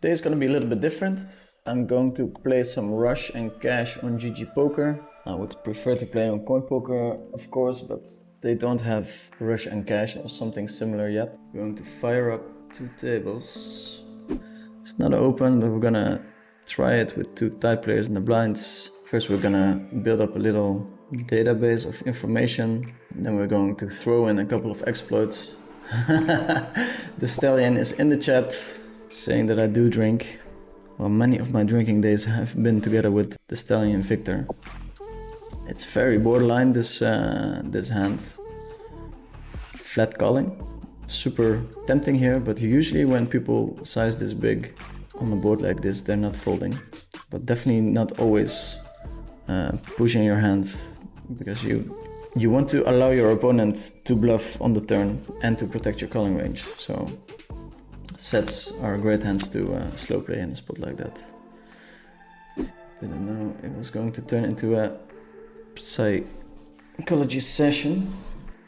Today is going to be a little bit different. I'm going to play some rush and cash on GG Poker. I would prefer to play on Coin Poker, of course, but they don't have rush and cash or something similar yet. I'm going to fire up 2 tables. It's not open, but we're gonna try it with 2 tight players in the blinds. First, we're gonna build up a little database of information. Then we're going to throw in a couple of exploits. The Stallion is in the chat saying that I do drink. Well, many of my drinking days have been together with the Stallion Victor. It's very borderline, this hand. Flat calling. Super tempting here, but usually when people size this big on a board like this, they're not folding. But definitely not always pushing your hand, because you want to allow your opponent to bluff on the turn and to protect your calling range. So sets are great hands to slow play in a spot like that. Didn't know it was going to turn into a psychology session.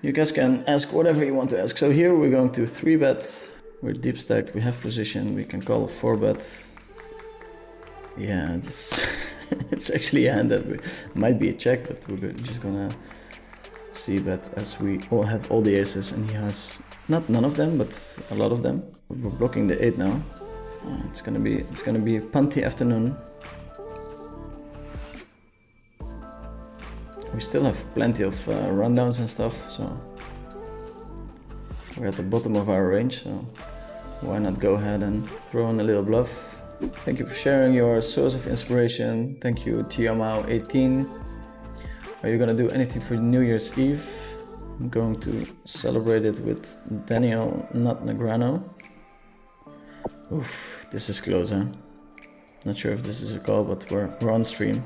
You guys can ask whatever you want to ask. So here we're going to 3-bet. We're deep stacked, we have position, we can call a 4-bet. Yeah, it's actually a hand that might be a check, but we're just gonna c-bet as we all have all the aces and he has none of them, but a lot of them. We're blocking the 8 now. It's gonna be a punty afternoon. We still have plenty of rundowns and stuff, so we're at the bottom of our range, so why not go ahead and throw in a little bluff. Thank you for sharing your source of inspiration. Thank you, Tiamao18. Are you gonna do anything for New Year's Eve? I'm going to celebrate it with Daniel, not Negrano. Oof, this is close, huh? Not sure if this is a call, but we're on stream.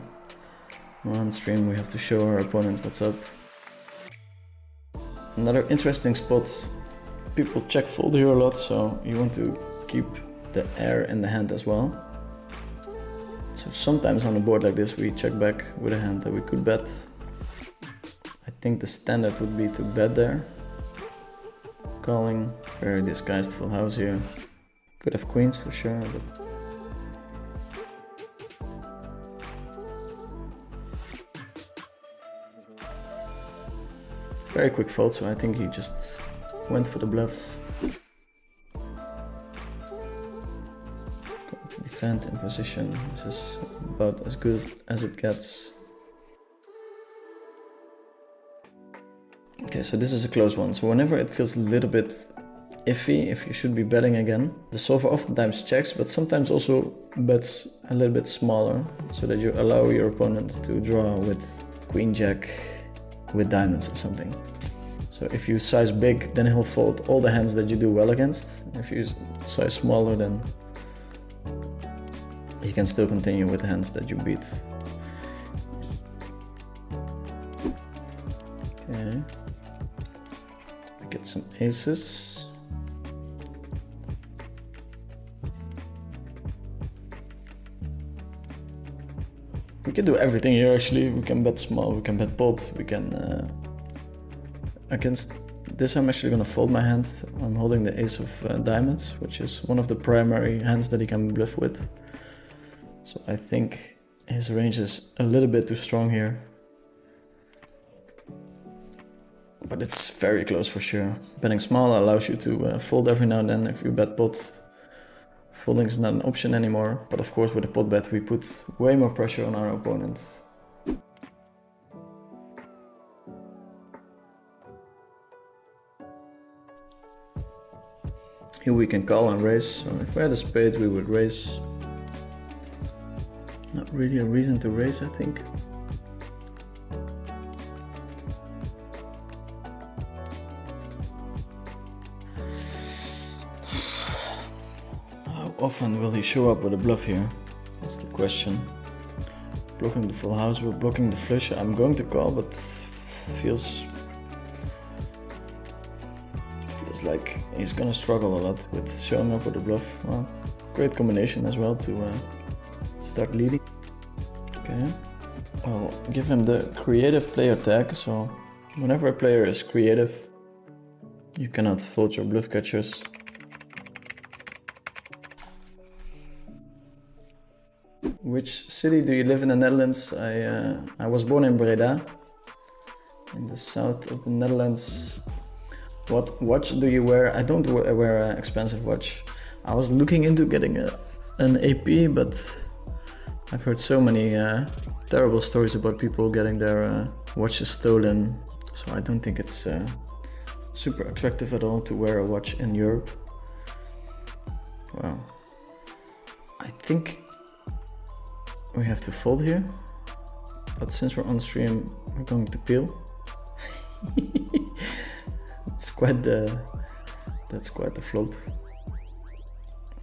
We're on stream, we have to show our opponent what's up. Another interesting spot. People check fold here a lot, so you want to keep the air in the hand as well. So sometimes on a board like this we check back with a hand that we could bet. I think the standard would be to bet there. Calling, very disguised full house here. Could have queens for sure, but very quick fold, so I think he just went for the bluff. Going to defend in position. This is about as good as it gets. Okay, so this is a close one. So whenever it feels a little bit iffy, if you should be betting again, the solver oftentimes checks, but sometimes also bets a little bit smaller, so that you allow your opponent to draw with queen jack with diamonds or something. So if you size big, then he'll fold all the hands that you do well against. If you size smaller, then he can still continue with the hands that you beat. Okay. I get some aces. We can do everything here actually. We can bet small, we can bet pot, we can... Against this I'm actually gonna fold my hand. I'm holding the ace of diamonds, which is one of the primary hands that he can bluff with. So I think his range is a little bit too strong here. But it's very close for sure. Betting small allows you to fold every now and then. If you bet pot, folding is not an option anymore. But of course with a pot bet we put way more pressure on our opponent. Here we can call and raise, so if we had a spade we would raise. Not really a reason to raise, I think. How often will he show up with a bluff here? That's the question. Blocking the full house, we're blocking the flush. I'm going to call, but feels like he's gonna struggle a lot with showing up with a bluff. Well, great combination as well to start leading. Okay, I'll give him the creative player tag, so whenever a player is creative, you cannot fold your bluff catchers. which city do you live in the Netherlands? I was born in Breda, in the south of the Netherlands. What watch do you wear? I don't wear an expensive watch. I was looking into getting an AP, but I've heard so many terrible stories about people getting their watches stolen. So I don't think it's super attractive at all to wear a watch in Europe. Wow. I think we have to fold here, but since we're on stream, we're going to peel. That's quite the flop.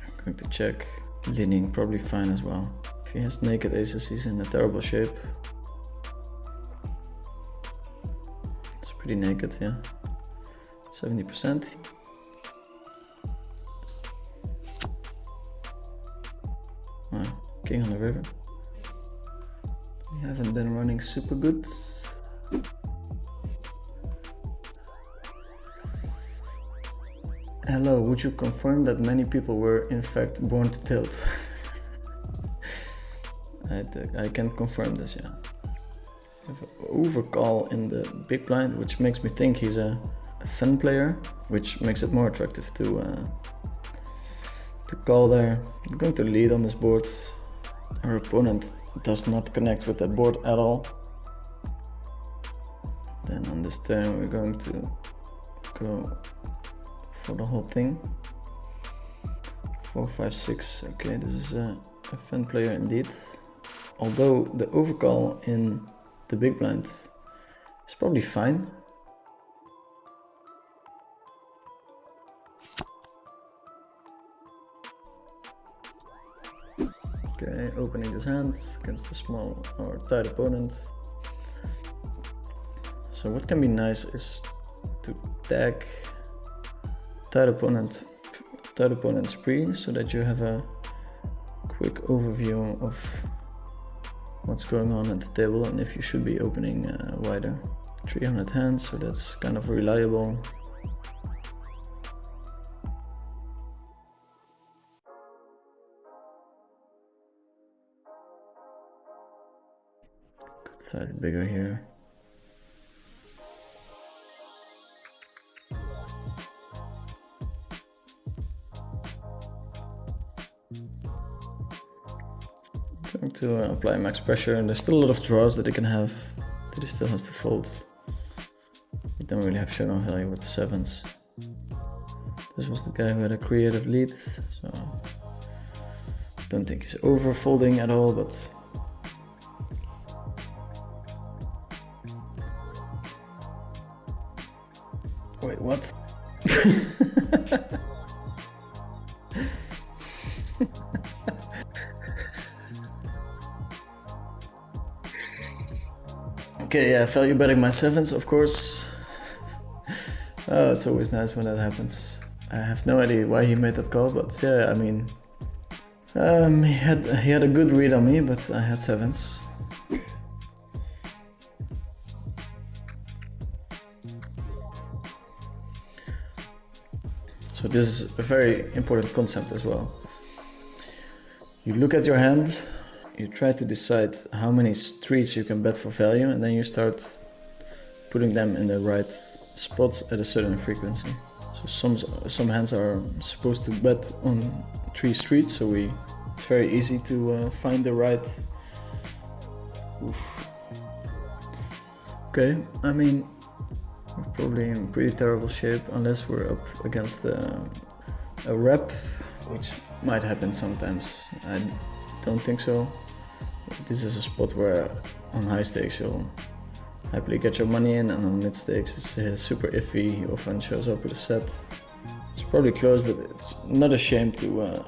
I'm going to check. Leaning probably fine as well. If he has naked aces, he's in a terrible shape. It's pretty naked, yeah. 70%. Wow, king on the river. We haven't been running super good. Hello, would you confirm that many people were in fact born to tilt? I can confirm this, yeah. We have an overcall in the big blind, which makes me think he's a thin player, which makes it more attractive to call there. We're going to lead on this board. Our opponent does not connect with that board at all. Then on this turn we're going to go for the whole thing. 4, 5, 6. Okay, this is a fun player indeed. Although the overcall in the big blind is probably fine. Okay, opening this hand against a small or tight opponent. So what can be nice is to tag tight opponent's pre, so that you have a quick overview of what's going on at the table and if you should be opening wider. 300 hands, so that's kind of reliable. Slightly bigger here. Going to apply max pressure, and there's still a lot of draws that he can have that he still has to fold. We don't really have showdown value with the sevens. This was the guy who had a creative lead, so don't think he's over folding at all, but wait, what? Okay, yeah, value betting my sevens, of course. Oh, it's always nice when that happens. I have no idea why he made that call, but yeah, I mean, he had a good read on me, but I had sevens. So this is a very important concept as well. You look at your hand, you try to decide how many streets you can bet for value, and then you start putting them in the right spots at a certain frequency. So some hands are supposed to bet on 3 streets, so it's very easy to find the right. Oof. Okay, I mean, we're probably in pretty terrible shape unless we're up against a rep, which might happen sometimes. I don't think so. This is a spot where on high stakes you'll happily get your money in, and on mid stakes it's super iffy. He often shows up with a set. It's probably close, but it's not a shame to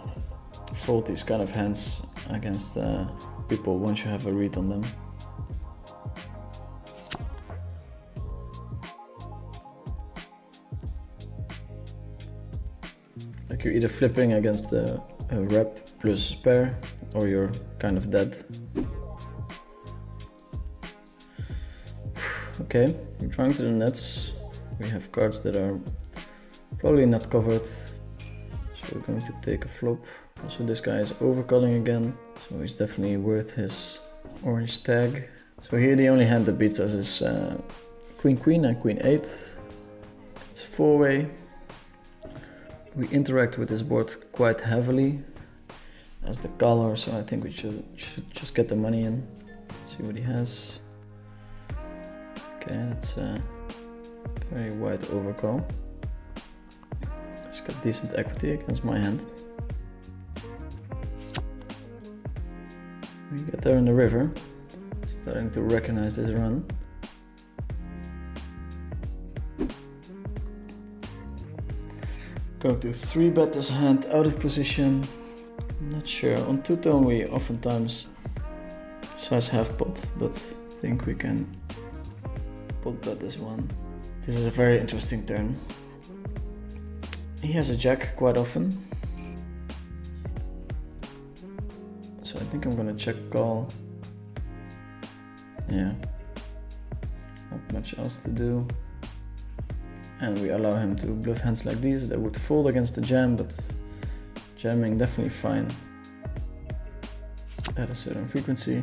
fold these kind of hands against people once you have a read on them. Like you're either flipping against a rep plus pair, or you're kind of dead. Okay, we're trying to the nets. We have cards that are probably not covered, so we're going to take a flop. Also this guy is overcalling again, so he's definitely worth his orange tag. So here the only hand that beats us is Queen Queen and Queen 8. It's four-way. We interact with this board quite heavily as the caller, so I think we should just get the money in. Let's see what he has. Okay, that's a very wide overcall. He's got decent equity against my hand. We get there in the river, starting to recognize this run. Going to 3-bet this hand out of position. I'm not sure. On two-tone we oftentimes size half pot, but I think we can pot bet this one. This is a very interesting turn. He has a jack quite often. So I think I'm gonna check call. Yeah. Not much else to do. And we allow him to bluff hands like these that would fold against the jam, but jamming definitely fine at a certain frequency.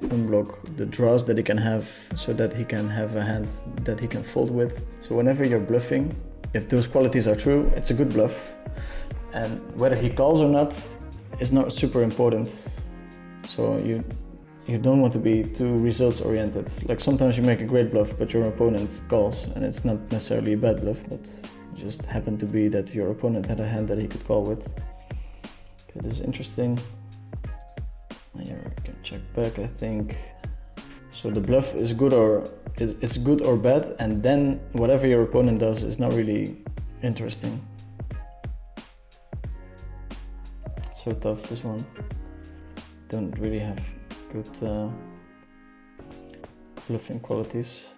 Unblock the draws that he can have so that he can have a hand that he can fold with. So whenever you're bluffing, if those qualities are true, it's a good bluff. And whether he calls or not is not super important. So you don't want to be too results oriented. Like sometimes you make a great bluff, but your opponent calls, and it's not necessarily a bad bluff, but it just happened to be that your opponent had a hand that he could call with. Okay, this is interesting. Here I can check back, I think. So the bluff is good it's good or bad, and then whatever your opponent does is not really interesting. It's so tough, this one. Don't really have good bluffing qualities.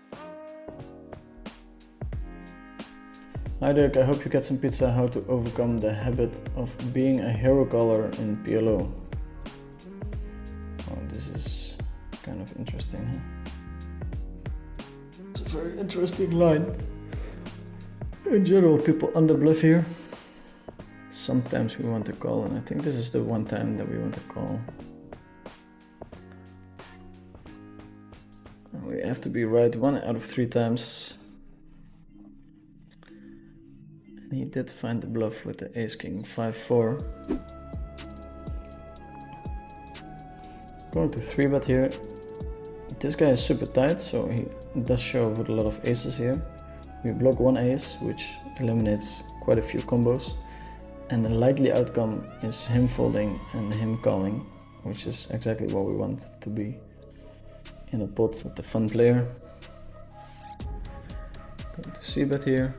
Hi Dirk, I hope you get some pizza. How to overcome the habit of being a hero caller in PLO. Oh, this is kind of interesting, huh? It's a very interesting line. In general, people underbluff here. Sometimes we want to call, and I think this is the one time that we want to call. We have to be right 1 out of 3 times. And he did find the bluff with the ace king 5-4. Going to 3-bet here. This guy is super tight, so he does show with a lot of aces here. We block 1 ace, which eliminates quite a few combos. And the likely outcome is him folding and him calling, which is exactly what we want to be in a pot with the fun player. Going to c-bet here.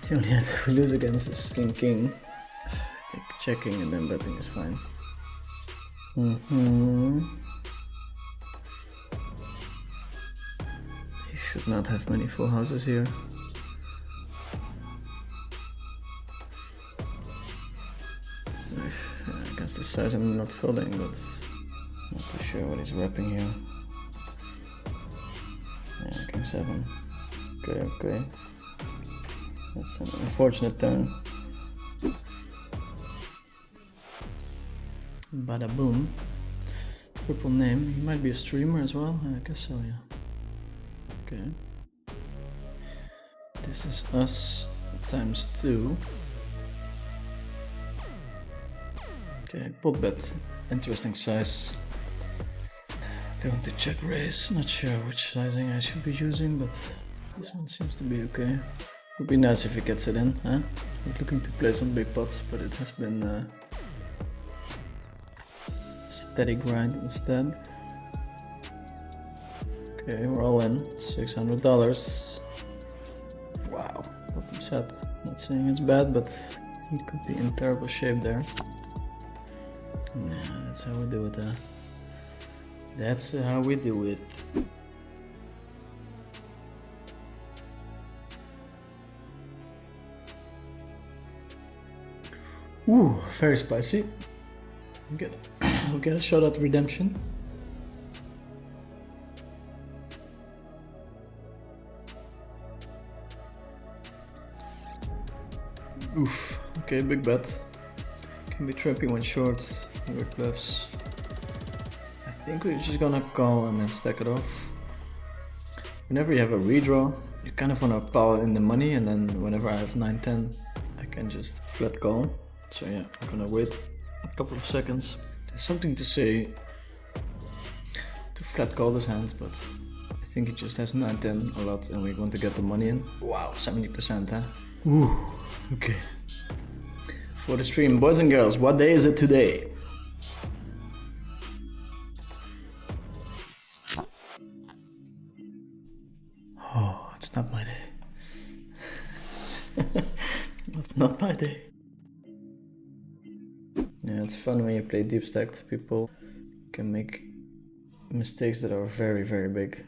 The only hand we lose against is king-king. I think checking and then betting is fine. He should not have many full houses here. Against the size I'm not folding, but not too sure what he's wrapping here. Yeah, king 7. Okay. That's an unfortunate turn. Bada boom. Purple name. He might be a streamer as well. I guess so, yeah. Okay. This is us times 2. Okay, pot bet. Interesting size. Going to check raise. Not sure which sizing I should be using, but this one seems to be okay. Would be nice if he gets it in, huh? We're looking to play some big pots, but it has been steady grind instead. Okay, we're all in. $600. Wow, bottom set. Not saying it's bad, but he could be in terrible shape there. Yeah, that's how we do it, huh? That's how we do it. Ooh, very spicy. We'll get a shot at redemption. Oof. Okay, big bet. Can be trippy when short. Weird bluffs. I think we're just gonna call and then stack it off. Whenever you have a redraw, you kind of wanna pile in the money, and then whenever I have 9-10, I can just flat call. So yeah, I'm gonna wait a couple of seconds. There's something to say to flat call this hand, but I think it just has 9-10 a lot, and we want to get the money in. Wow, 70%, huh? Ooh, okay. For the stream, boys and girls, what day is it today? Oh, it's not my day. It's not my day. Yeah, it's fun when you play deep stacked. People can make mistakes that are very, very big.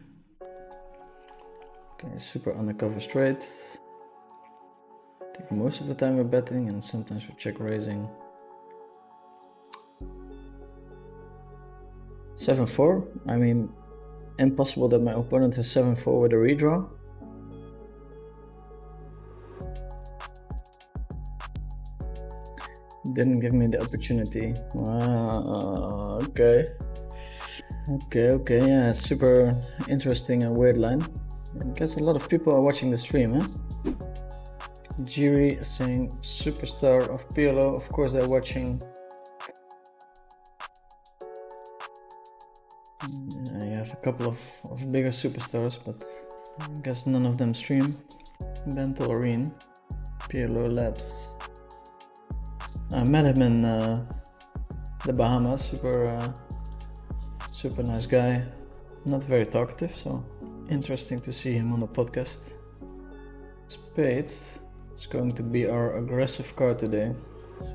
Okay, super undercover straight. I think most of the time we're betting, and sometimes we're check raising. 7-4. I mean, impossible that my opponent has 7-4 with a redraw. Didn't give me the opportunity. Okay. Okay, yeah, super interesting and weird line. I guess a lot of people are watching the stream, huh? Jiri is saying superstar of PLO. Of course they're watching. Yeah, you have a couple of bigger superstars, but I guess none of them stream. Bento Arene, PLO Labs. I met him in the Bahamas. Super nice guy. Not very talkative, so interesting to see him on the podcast. Spade is going to be our aggressive card today.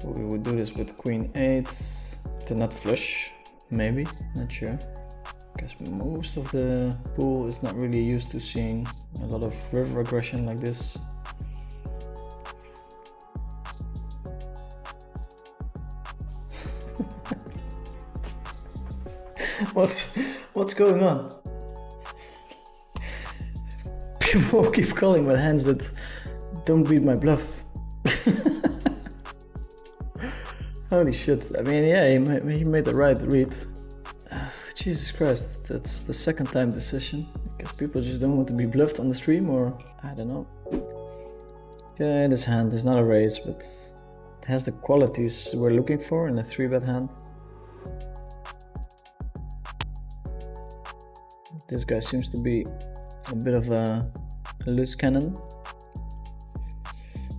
So we would do this with Queen 8, the nut flush, maybe, not sure. Guess most of the pool is not really used to seeing a lot of river aggression like this. What's going on? People keep calling with hands that don't beat my bluff. Holy shit. I mean, yeah, he made the right read. Jesus Christ, that's the second time decision. I guess people just don't want to be bluffed on the stream, or I don't know. Okay, this hand is not a raise, but it has the qualities we're looking for in a 3-bet hand. This guy seems to be a bit of a loose cannon.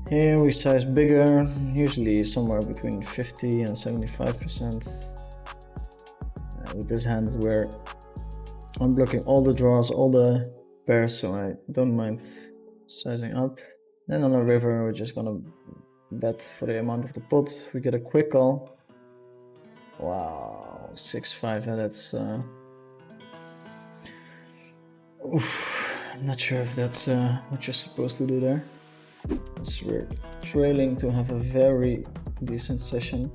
Here we size bigger, usually somewhere between 50 and 75%. With this hand where I'm blocking all the draws, all the pairs, so I don't mind sizing up. Then on a river, we're just gonna bet for the amount of the pot. We get a quick call. Wow, 6-5, that's... Oof, I'm not sure if that's what you're supposed to do there. It's weird. Trailing to have a very decent session.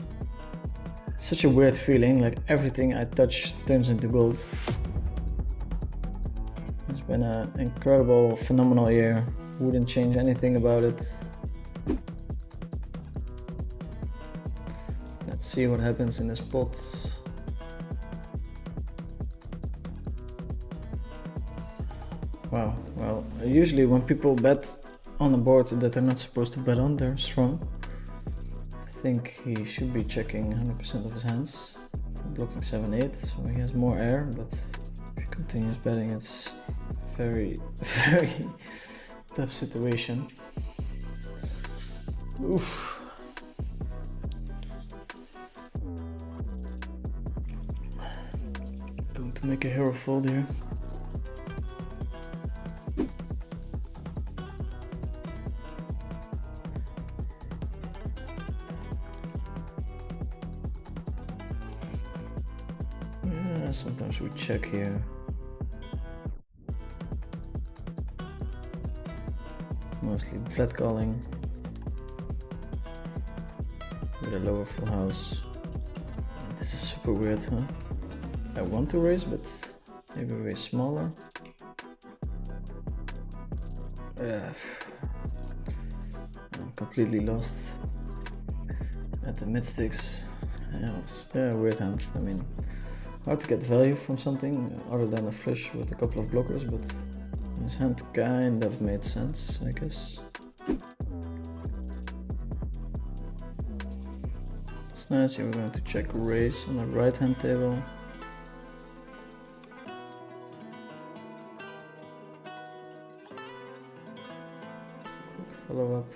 Such a weird feeling, like everything I touch turns into gold. It's been an incredible, phenomenal year. Wouldn't change anything about it. Let's see what happens in this pot. Wow, well, usually when people bet on a board that they're not supposed to bet on, they're strong. I think he should be checking 100% of his hands. Blocking 7-8, so he has more air, but if he continues betting, it's very, very tough situation. Oof. Going to make a hero fold here. Sometimes we check here. Mostly flat calling with a lower full house. This is super weird, huh? I want to raise, but maybe raise smaller. Yeah. completely lost at the mid stakes. Yeah, they're a weird hand. I mean, hard to get value from something other than a flush with a couple of blockers, but this hand kind of made sense, I guess. It's nice. Here we're going to check raise on the right hand table. Quick follow up.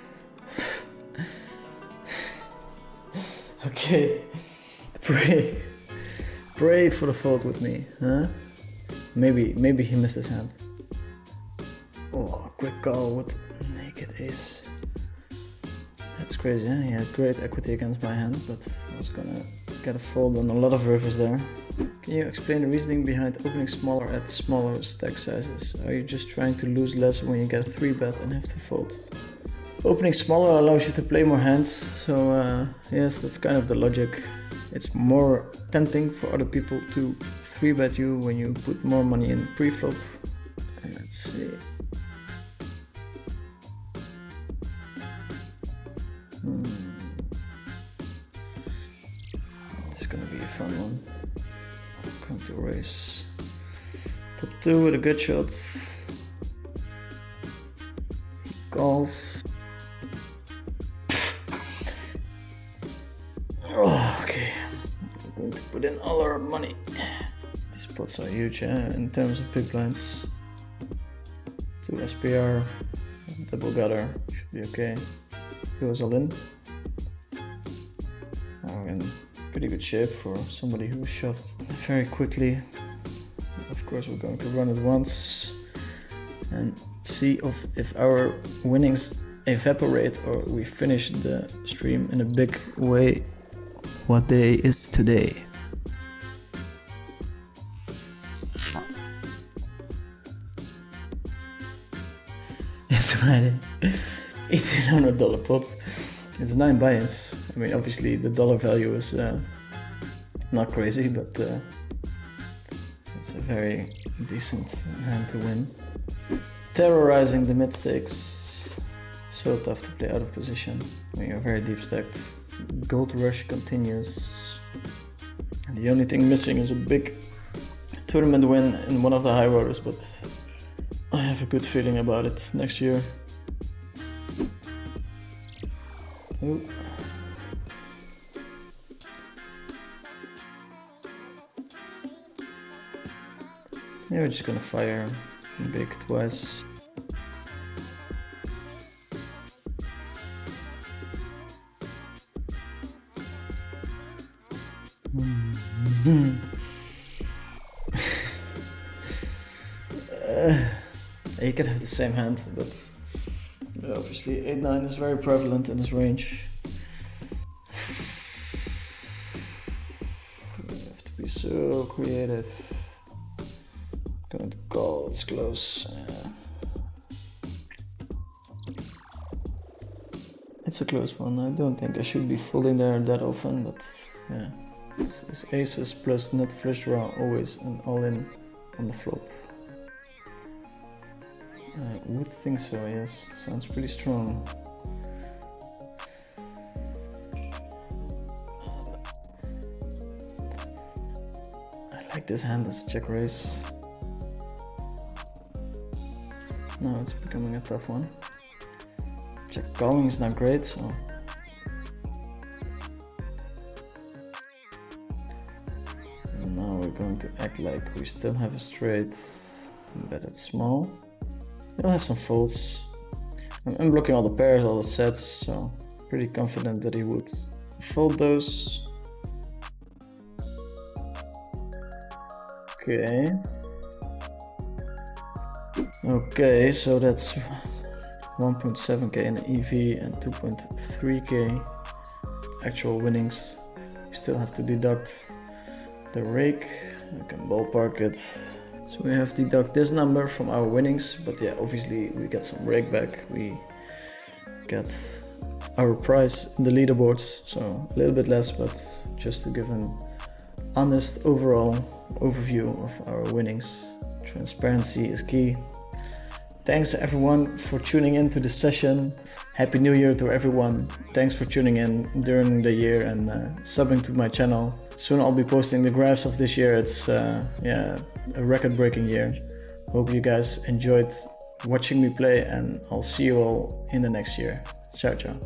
Okay, pray for the fold with me, huh? Maybe he missed his hand. Oh, quick call with naked ace. That's crazy, huh? He had great equity against my hand, but I was gonna get a fold on a lot of rivers there. Can you explain the reasoning behind opening smaller at smaller stack sizes? Are you just trying to lose less when you get a 3-bet and have to fold? Opening smaller allows you to play more hands, so yes, that's kind of the logic. It's more tempting for other people to 3-bet you when you put more money in pre-flop. Let's see. This is gonna be a fun one. Come to raise. Top 2 with a good shot. He calls. Oh, okay. I'm going to put in all our money. These pots are huge, in terms of big blinds. 2 SPR, double gutter, should be okay. Goes all in. Now we're in pretty good shape for somebody who shoved very quickly. Of course, we're going to run it once and see if our winnings evaporate or we finish the stream in a big way. What day is today? It's Friday. $1,800 pot. It's 9 buy-ins. I mean, obviously the dollar value is not crazy, but it's a very decent hand to win. Terrorizing the mid stakes. So tough to play out of position when you're very deep stacked. Gold rush continues. The only thing missing is a big tournament win in one of the high rollers, but I have a good feeling about it next year. Ooh. Yeah, we're just gonna fire big twice. You could have the same hand, but obviously 8-9 is very prevalent in this range. You have to be so creative. Going to call, it's close. It's a close one. I don't think I should be folding there that often, but yeah. It's aces plus nut flush draw always and all in on the flop. I would think so, yes. Sounds pretty strong. I like this hand as a check raise. Now it's becoming a tough one. Check calling is not great, so. And now we're going to act like we still have a straight, bet it's small. We'll have some folds. I'm unblocking all the pairs, all the sets, so pretty confident that he would fold those. Okay. Okay, so that's 1.7k in the EV and 2.3k actual winnings. We still have to deduct the rake. I can ballpark it. So we have to deduct this number from our winnings, but yeah, obviously we get some rake back. We get our prize in the leaderboards, so a little bit less, but just to give an honest overall overview of our winnings. Transparency is key. Thanks everyone for tuning in to this session. Happy New Year to everyone. Thanks for tuning in during the year and subbing to my channel. Soon I'll be posting the graphs of this year. It's yeah, a record-breaking year. Hope you guys enjoyed watching me play, and I'll see you all in the next year. Ciao, ciao.